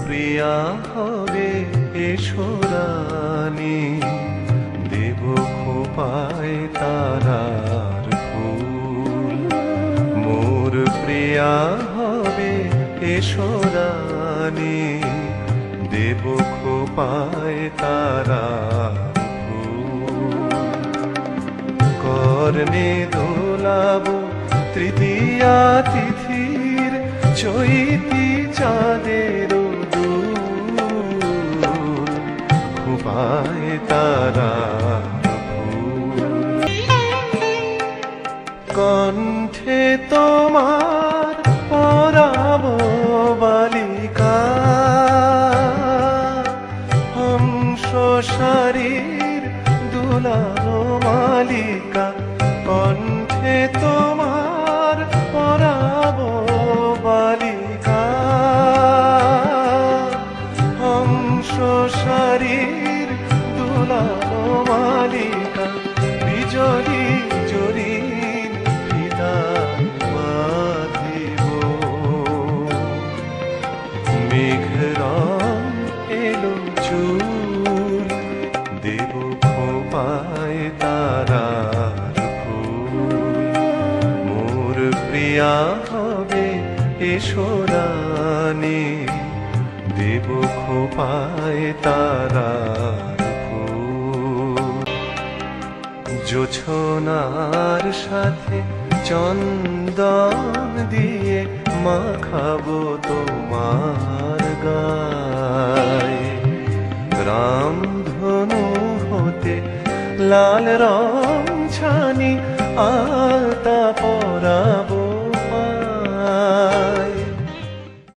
প্রিয়া হবে এসো রানী, দেব খোপায় তারার ফুল। মোর প্রিয়া হবে এসো রানী, দেব খোপায় তারার ফুল। কর্ণে দোলাবো তৃতীয়া তিথির চৈতি চাঁদের দুল, খোপায় তারার ফুল। কণ্ঠে তোমার পরাবো বালিকা, হংস শারীর দুলালো মালিকা। কণ্ঠে তোমার পরাবো বালিকা, হংস শারীর দুলালো মালিকা। বিজলি জরিন ফিতা বাঁধিব, মেঘ রং এলো চুল, দেব খোপায় তারার ফুল। মোর প্রিয়া হবে এসো রানী, দেব খোপায় তারার ফুল। জোছনার সাথে চন্দন দিয়ে মাখাবো তোমার গায়ে, রামধনু হতে লাল রং ছানি আলতা পরাবো